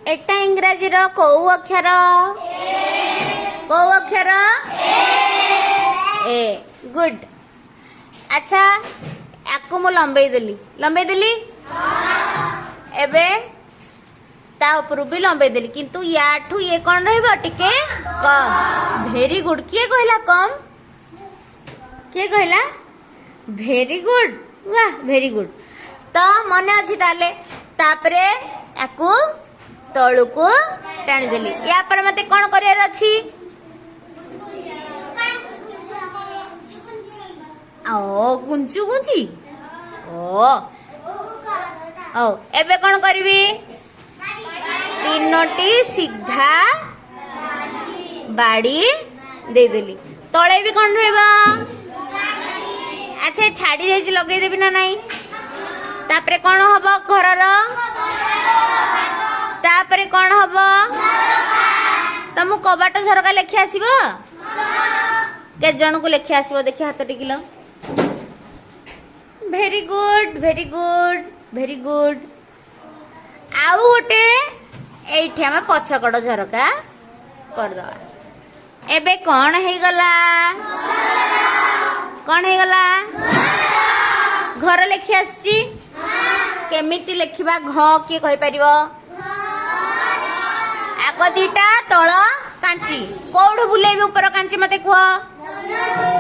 एटा इंग्राजी रो को अक्षर a good. अच्छा याकू मु लंबे देली एबे ता ऊपर भी लंबे देली किंतु याठू ये कौन रहबो टिके कम। Very good. किए कहला कम? किए कहला? Very good. वाह वेरी गुड। तो मन अच्छी ताले तापरे याकू तळु को टाणी देली। या पर मते कोन करियार अछि? ओ गुंचु गुंची ओ एबे कोन करबी? तीनोटी सीधा बाड़ी दे देली। तळे भी कोन रहबा? अच्छा छाड़ी जाई लगे देबी ना नहीं? तापरे कोन हबो घरर? तापरे कोन हबो? तमु कबाट झरका लेखि आसीबो? के जन को लेखि आसीबो देखि हाथ टिकिलो। Very good very good very good. आउ गोटे एठी हम पछकड़ झरका कर दवा। एबे कोन हे गला? कोन हे गला? घर लेखि आसी। केमिति लेखिबा? घ के कहि परिबो? आको दीटा तळ कांची कोड बुलेबी ऊपर कांची मते कुह।